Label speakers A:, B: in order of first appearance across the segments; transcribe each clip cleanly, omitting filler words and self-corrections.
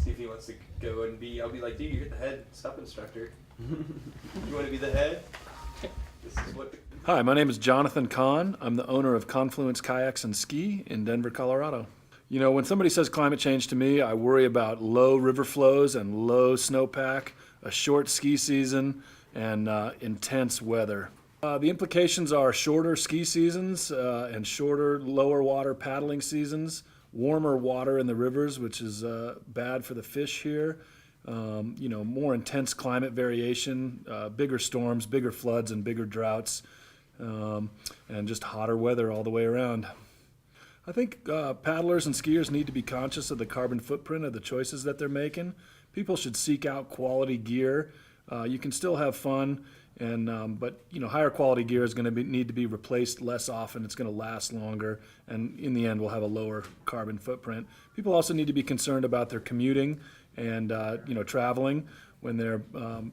A: See if he wants to go and be. I'll be like, dude, you're the head SUP instructor. You want to be the head? This is what.
B: Hi, my name is Jonathan Kahn. I'm the owner of Confluence Kayaks and Ski in Denver, Colorado. You know, when somebody says climate change to me, I worry about low river flows and low snowpack, a short ski season, and intense weather. The implications are shorter ski seasons and shorter lower water paddling seasons, warmer water in the rivers, which is bad for the fish here. You know, more intense climate variation, bigger storms, bigger floods, and bigger droughts, and just hotter weather all the way around. I think paddlers and skiers need to be conscious of the carbon footprint of the choices that they're making. People should seek out quality gear. You can still have fun, and but you know, higher quality gear is going to need to be replaced less often. It's going to last longer, and in the end, we'll have a lower carbon footprint. People also need to be concerned about their commuting and you know, traveling when they're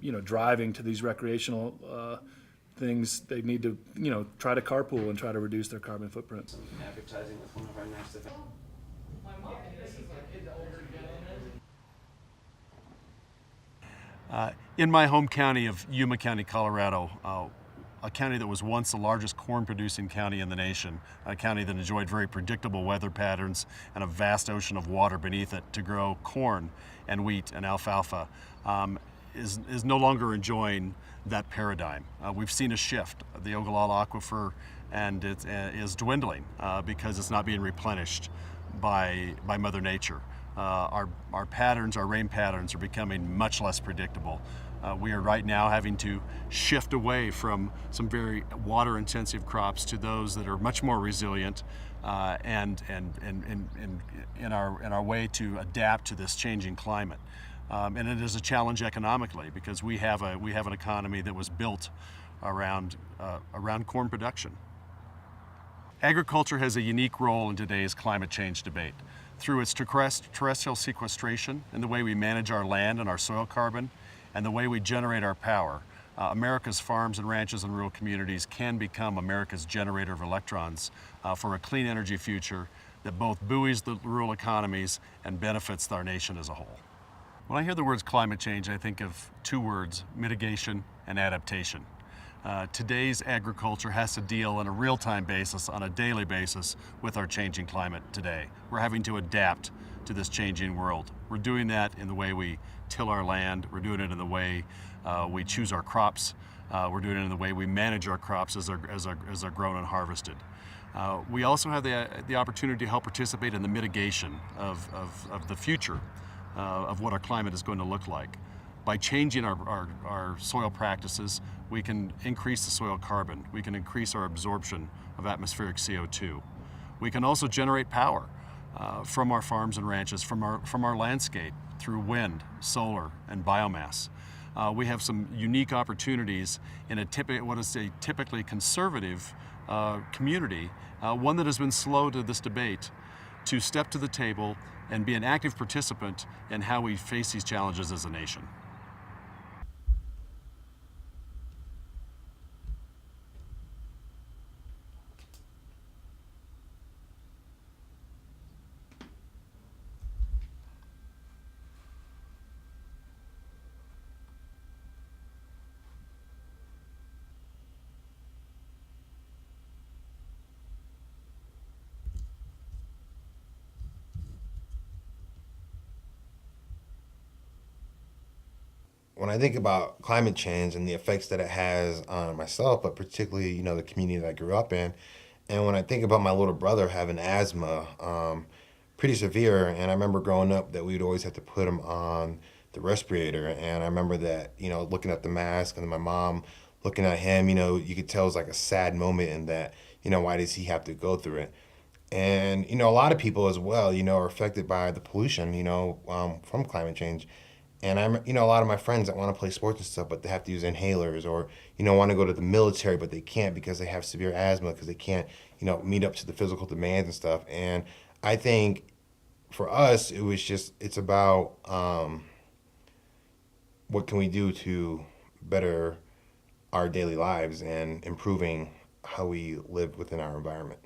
B: you know, driving to these recreational things. They need to, you know, try to carpool and try to reduce their carbon footprint.
A: Advertising with one of our next events.
C: In my home county of Yuma County, Colorado, a county that was once the largest corn-producing county in the nation, a county that enjoyed very predictable weather patterns and a vast ocean of water beneath it to grow corn and wheat and alfalfa, is no longer enjoying that paradigm. We've seen a shift. The Ogallala Aquifer and it is dwindling because it's not being replenished by Mother Nature. Our patterns, our rain patterns, are becoming much less predictable. We are right now having to shift away from some very water-intensive crops to those that are much more resilient, and in our way to adapt to this changing climate. And it is a challenge economically because we have an economy that was built around corn production. Agriculture has a unique role in today's climate change debate. Through its terrestrial sequestration and the way we manage our land and our soil carbon and the way we generate our power, America's farms and ranches and rural communities can become America's generator of electrons for a clean energy future that both buoys the rural economies and benefits our nation as a whole. When I hear the words climate change, I think of two words: mitigation and adaptation. Today's agriculture has to deal on a real-time basis, on a daily basis, with our changing climate today. We're having to adapt to this changing world. We're doing that in the way we till our land. We're doing it in the way we choose our crops. We're doing it in the way we manage our crops as they're grown and harvested. We also have the opportunity to help participate in the mitigation of the future of what our climate is going to look like. By changing our soil practices, we can increase the soil carbon. We can increase our absorption of atmospheric CO2. We can also generate power from our farms and ranches, from our landscape, through wind, solar, and biomass. We have some unique opportunities in what is a typically conservative community, one that has been slow to this debate, to step to the table and be an active participant in how we face these challenges as a nation.
D: When I think about climate change and the effects that it has on myself, but particularly, you know, the community that I grew up in, and when I think about my little brother having asthma, pretty severe, and I remember growing up that we'd always have to put him on the respirator, and I remember that, you know, looking at the mask and my mom looking at him, you know, you could tell it was like a sad moment in that, you know, why does he have to go through it? And, you know, a lot of people as well, you know, are affected by the pollution, you know, from climate change. And I'm, you know, a lot of my friends that want to play sports and stuff, but they have to use inhalers, or, you know, want to go to the military, but they can't because they have severe asthma, because they can't, you know, meet up to the physical demands and stuff. And I think for us, it's about what can we do to better our daily lives and improving how we live within our environment.